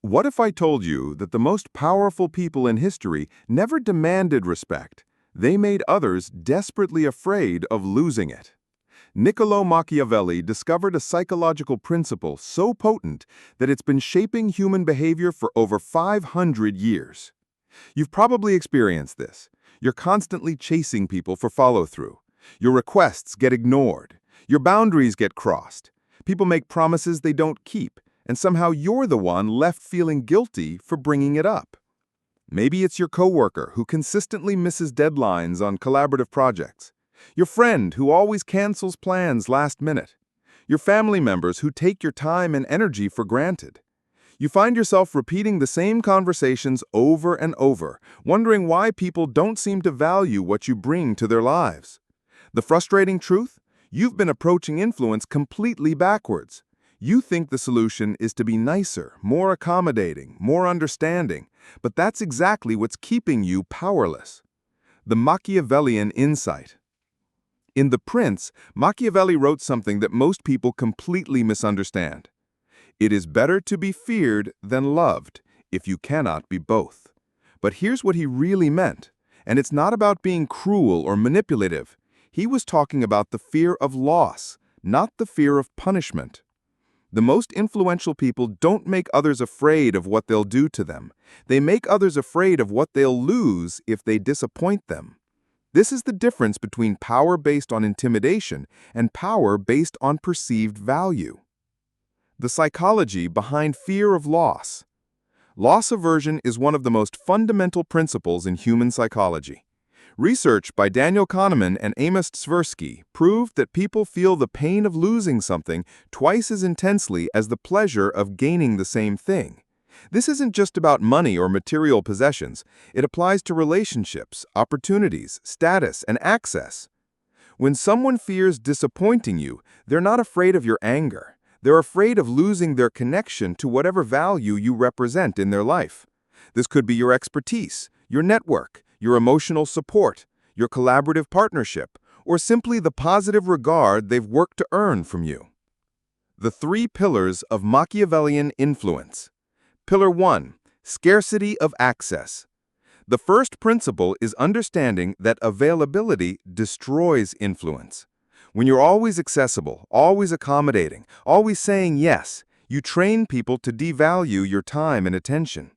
What if I told you that the most powerful people in history never demanded respect? They made others desperately afraid of losing it. Niccolò Machiavelli discovered a psychological principle so potent that it's been shaping human behavior for over 500 years. You've probably experienced this. You're constantly chasing people for follow-through. Your requests get ignored. Your boundaries get crossed. People make promises they don't keep, and somehow you're the one left feeling guilty for bringing it up. Maybe it's your coworker who consistently misses deadlines on collaborative projects. Your friend who always cancels plans last minute. Your family members who take your time and energy for granted. You find yourself repeating the same conversations over and over, wondering why people don't seem to value what you bring to their lives. The frustrating truth? You've been approaching influence completely backwards. You think the solution is to be nicer, more accommodating, more understanding, but that's exactly what's keeping you powerless. The Machiavellian insight. In The Prince, Machiavelli wrote something that most people completely misunderstand. It is better to be feared than loved, if you cannot be both. But here's what he really meant, and it's not about being cruel or manipulative. He was talking about the fear of loss, not the fear of punishment. The most influential people don't make others afraid of what they'll do to them. They make others afraid of what they'll lose if they disappoint them. This is the difference between power based on intimidation and power based on perceived value. The psychology behind fear of loss. Loss aversion is one of the most fundamental principles in human psychology. Research by Daniel Kahneman and Amos Tversky proved that people feel the pain of losing something twice as intensely as the pleasure of gaining the same thing. This isn't just about money or material possessions. It applies to relationships, opportunities, status, and access. When someone fears disappointing you, they're not afraid of your anger. They're afraid of losing their connection to whatever value you represent in their life. This could be your expertise, your network, your emotional support, your collaborative partnership, or simply the positive regard they've worked to earn from you. The 3 pillars of Machiavellian influence. Pillar 1. Scarcity of access. The first principle is understanding that availability destroys influence. When you're always accessible, always accommodating, always saying yes, you train people to devalue your time and attention.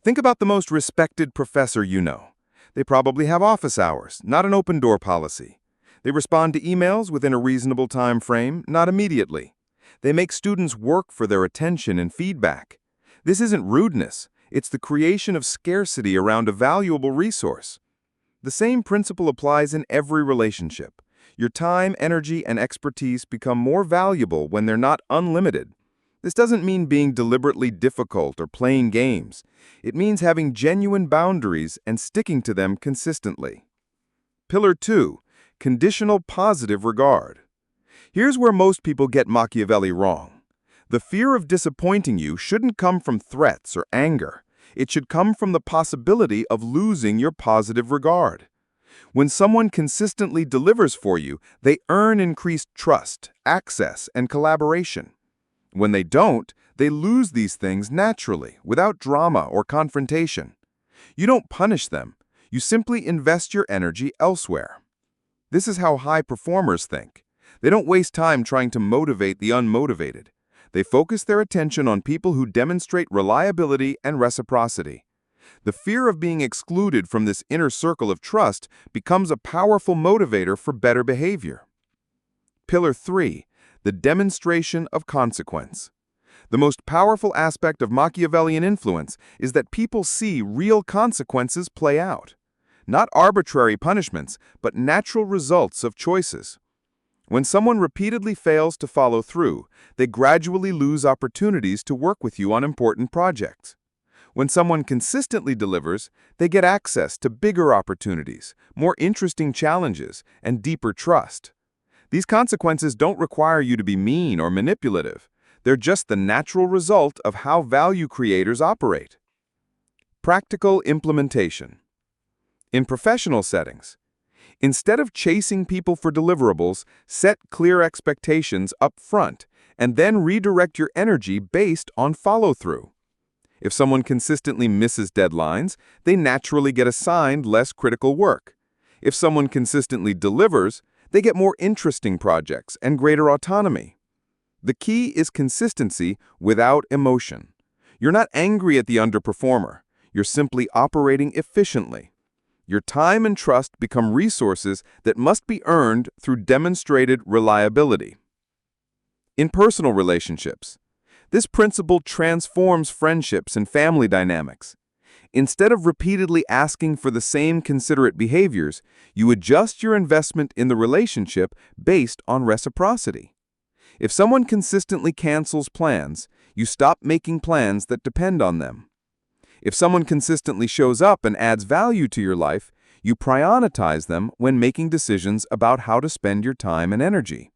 Think about the most respected professor you know. They probably have office hours, not an open-door policy. They respond to emails within a reasonable time frame, not immediately. They make students work for their attention and feedback. This isn't rudeness. It's the creation of scarcity around a valuable resource. The same principle applies in every relationship. Your time, energy, and expertise become more valuable when they're not unlimited. This doesn't mean being deliberately difficult or playing games. It means having genuine boundaries and sticking to them consistently. Pillar 2. Conditional Positive Regard. Here's where most people get Machiavelli wrong. The fear of disappointing you shouldn't come from threats or anger. It should come from the possibility of losing your positive regard. When someone consistently delivers for you, they earn increased trust, access, and collaboration. When they don't, they lose these things naturally, without drama or confrontation. You don't punish them. You simply invest your energy elsewhere. This is how high performers think. They don't waste time trying to motivate the unmotivated. They focus their attention on people who demonstrate reliability and reciprocity. The fear of being excluded from this inner circle of trust becomes a powerful motivator for better behavior. Pillar 3. The demonstration of consequence. The most powerful aspect of Machiavellian influence is that people see real consequences play out. Not arbitrary punishments, but natural results of choices. When someone repeatedly fails to follow through, they gradually lose opportunities to work with you on important projects. When someone consistently delivers, they get access to bigger opportunities, more interesting challenges, and deeper trust. These consequences don't require you to be mean or manipulative. They're just the natural result of how value creators operate. Practical implementation. In professional settings, instead of chasing people for deliverables, set clear expectations up front and then redirect your energy based on follow-through. If someone consistently misses deadlines, they naturally get assigned less critical work. If someone consistently delivers, they get more interesting projects and greater autonomy. The key is consistency without emotion. You're not angry at the underperformer. You're simply operating efficiently. Your time and trust become resources that must be earned through demonstrated reliability. In personal relationships, this principle transforms friendships and family dynamics. Instead of repeatedly asking for the same considerate behaviors, you adjust your investment in the relationship based on reciprocity. If someone consistently cancels plans, you stop making plans that depend on them. If someone consistently shows up and adds value to your life, you prioritize them when making decisions about how to spend your time and energy.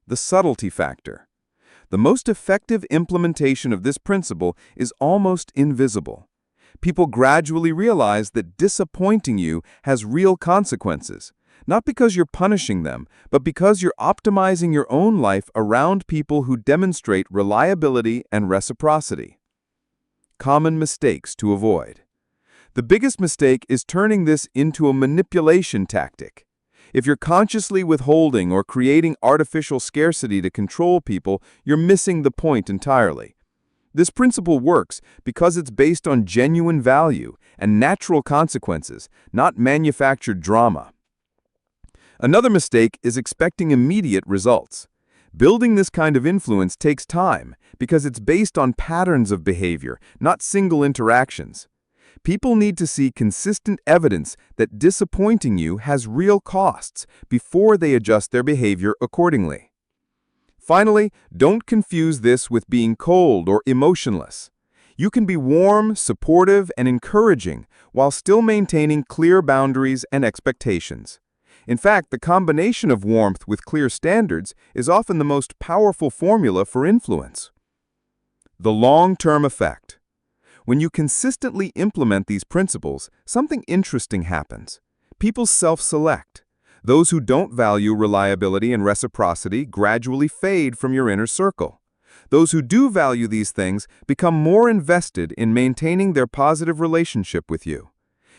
The subtlety factor. The most effective implementation of this principle is almost invisible. People gradually realize that disappointing you has real consequences, not because you're punishing them, but because you're optimizing your own life around people who demonstrate reliability and reciprocity. Common mistakes to avoid. The biggest mistake is turning this into a manipulation tactic. If you're consciously withholding or creating artificial scarcity to control people, you're missing the point entirely. This principle works because it's based on genuine value and natural consequences, not manufactured drama. Another mistake is expecting immediate results. Building this kind of influence takes time because it's based on patterns of behavior, not single interactions. People need to see consistent evidence that disappointing you has real costs before they adjust their behavior accordingly. Finally, don't confuse this with being cold or emotionless. You can be warm, supportive, and encouraging while still maintaining clear boundaries and expectations. In fact, the combination of warmth with clear standards is often the most powerful formula for influence. The long-term effect. When you consistently implement these principles, something interesting happens. People self-select. Those who don't value reliability and reciprocity gradually fade from your inner circle. Those who do value these things become more invested in maintaining their positive relationship with you.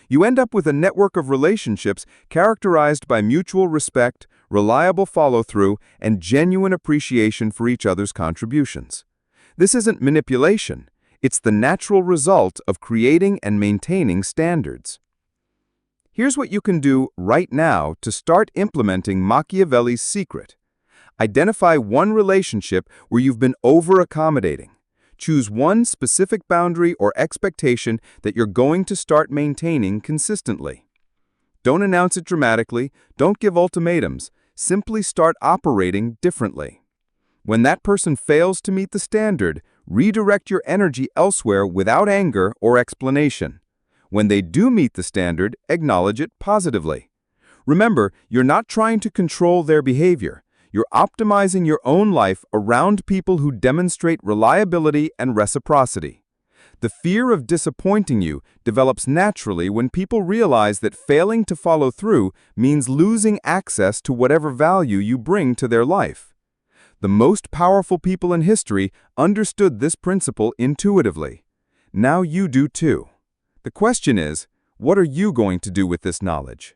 You end up with a network of relationships characterized by mutual respect, reliable follow-through, and genuine appreciation for each other's contributions. This isn't manipulation. It's the natural result of creating and maintaining standards. Here's what you can do right now to start implementing Machiavelli's secret. Identify one relationship where you've been over-accommodating. Choose one specific boundary or expectation that you're going to start maintaining consistently. Don't announce it dramatically, don't give ultimatums, simply start operating differently. When that person fails to meet the standard, redirect your energy elsewhere without anger or explanation. When they do meet the standard, acknowledge it positively. Remember, you're not trying to control their behavior. You're optimizing your own life around people who demonstrate reliability and reciprocity. The fear of disappointing you develops naturally when people realize that failing to follow through means losing access to whatever value you bring to their life. The most powerful people in history understood this principle intuitively. Now you do too. The question is, what are you going to do with this knowledge?